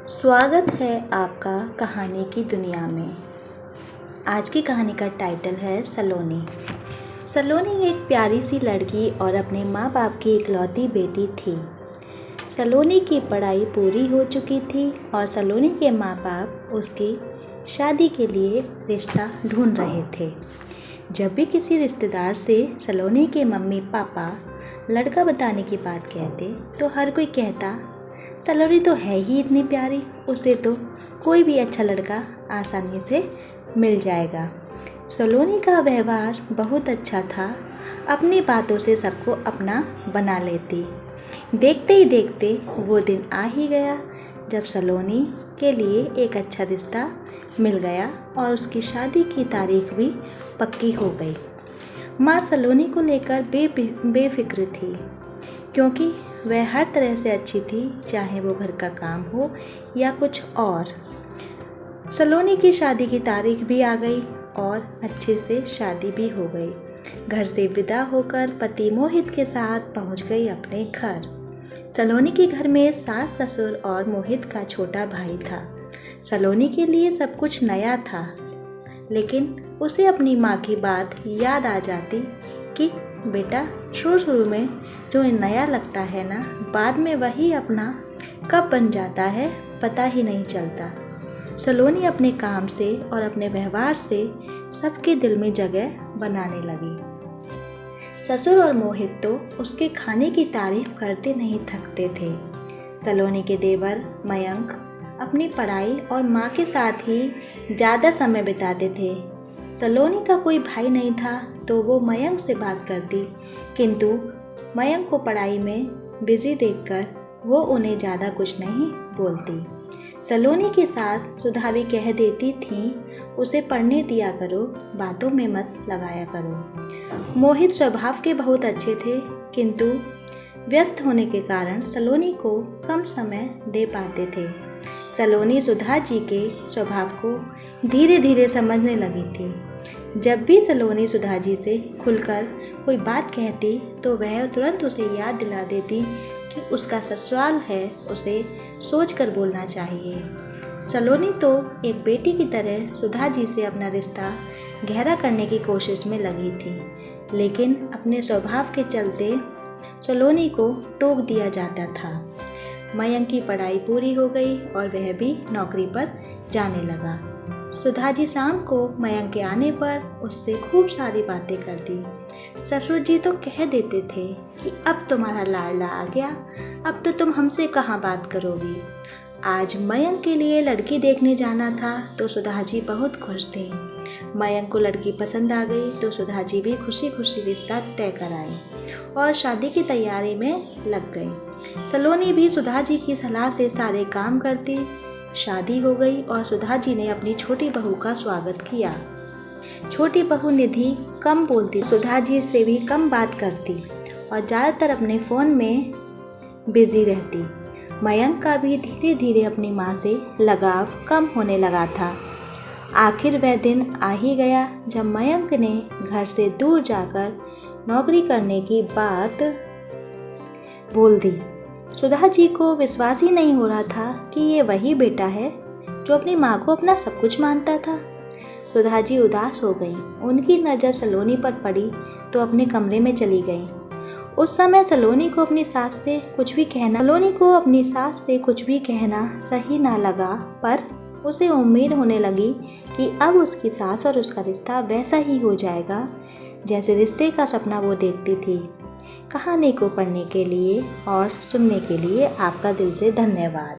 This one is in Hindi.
स्वागत है आपका कहानी की दुनिया में। आज की कहानी का टाइटल है सलोनी। सलोनी एक प्यारी सी लड़की और अपने माँ बाप की इकलौती बेटी थी। सलोनी की पढ़ाई पूरी हो चुकी थी और सलोनी के माँ बाप उसकी शादी के लिए रिश्ता ढूंढ रहे थे। जब भी किसी रिश्तेदार से सलोनी के मम्मी पापा लड़का बताने की बात कहते तो हर कोई कहता, सलोनी तो है ही इतनी प्यारी, उसे तो कोई भी अच्छा लड़का आसानी से मिल जाएगा। सलोनी का व्यवहार बहुत अच्छा था, अपनी बातों से सबको अपना बना लेती। देखते ही देखते वो दिन आ ही गया जब सलोनी के लिए एक अच्छा रिश्ता मिल गया और उसकी शादी की तारीख भी पक्की हो गई। माँ सलोनी को लेकर बेफिक्र थी, क्योंकि वह हर तरह से अच्छी थी, चाहे वो घर का काम हो या कुछ और। सलोनी की शादी की तारीख भी आ गई और अच्छे से शादी भी हो गई। घर से विदा होकर पति मोहित के साथ पहुंच गई अपने घर। सलोनी के घर में सास ससुर और मोहित का छोटा भाई था। सलोनी के लिए सब कुछ नया था, लेकिन उसे अपनी माँ की बात याद आ जाती कि बेटा, शुरू में जो नया लगता है ना, बाद में वही अपना कब बन जाता है पता ही नहीं चलता। सलोनी अपने काम से और अपने व्यवहार से सबके दिल में जगह बनाने लगी। ससुर और मोहित तो उसके खाने की तारीफ करते नहीं थकते थे। सलोनी के देवर मयंक अपनी पढ़ाई और माँ के साथ ही ज़्यादा समय बिताते थे। सलोनी का कोई भाई नहीं था तो वो मयंक से बात करती, किंतु मयंक को पढ़ाई में बिजी देखकर वो उन्हें ज़्यादा कुछ नहीं बोलती। सलोनी की सास सुधा भी कह देती थी, उसे पढ़ने दिया करो, बातों में मत लगाया करो। मोहित स्वभाव के बहुत अच्छे थे, किंतु व्यस्त होने के कारण सलोनी को कम समय दे पाते थे। सलोनी सुधा जी के स्वभाव को धीरे धीरे समझने लगी थी। जब भी सलोनी सुधा जी से खुलकर कोई बात कहती तो वह तुरंत उसे याद दिला देती कि उसका ससुराल है, उसे सोचकर बोलना चाहिए। सलोनी तो एक बेटी की तरह सुधा जी से अपना रिश्ता गहरा करने की कोशिश में लगी थी, लेकिन अपने स्वभाव के चलते सलोनी को टोक दिया जाता था। मयंक की पढ़ाई पूरी हो गई और वह भी नौकरी पर जाने लगा। सुधा जी शाम को मयंक के आने पर उससे खूब सारी बातें करती। ससुर जी तो कह देते थे कि अब तुम्हारा लाडला आ गया, अब तो तुम हमसे कहाँ बात करोगी। आज मयंक के लिए लड़की देखने जाना था तो सुधा जी बहुत खुश थी। मयंक को लड़की पसंद आ गई तो सुधा जी भी खुशी खुशी रिश्ता तय कराई और शादी की तैयारी में लग गई। सलोनी भी सुधा जी की सलाह से सारे काम करती। शादी हो गई और सुधा जी ने अपनी छोटी बहू का स्वागत किया। छोटी बहू निधि कम बोलती, सुधा जी से भी कम बात करती और ज़्यादातर अपने फ़ोन में बिजी रहती। मयंक का भी धीरे धीरे अपनी माँ से लगाव कम होने लगा था। आखिर वह दिन आ ही गया जब मयंक ने घर से दूर जाकर नौकरी करने की बात बोल दी। सुधा जी को विश्वास ही नहीं हो रहा था कि ये वही बेटा है जो अपनी माँ को अपना सब कुछ मानता था। सुधा जी उदास हो गई। उनकी नज़र सलोनी पर पड़ी तो अपने कमरे में चली गई। उस समय सलोनी को अपनी सास से कुछ भी कहना सही ना लगा, पर उसे उम्मीद होने लगी कि अब उसकी सास और उसका रिश्ता वैसा ही हो जाएगा जैसे रिश्ते का सपना वो देखती थी। कहानी को पढ़ने के लिए और सुनने के लिए आपका दिल से धन्यवाद।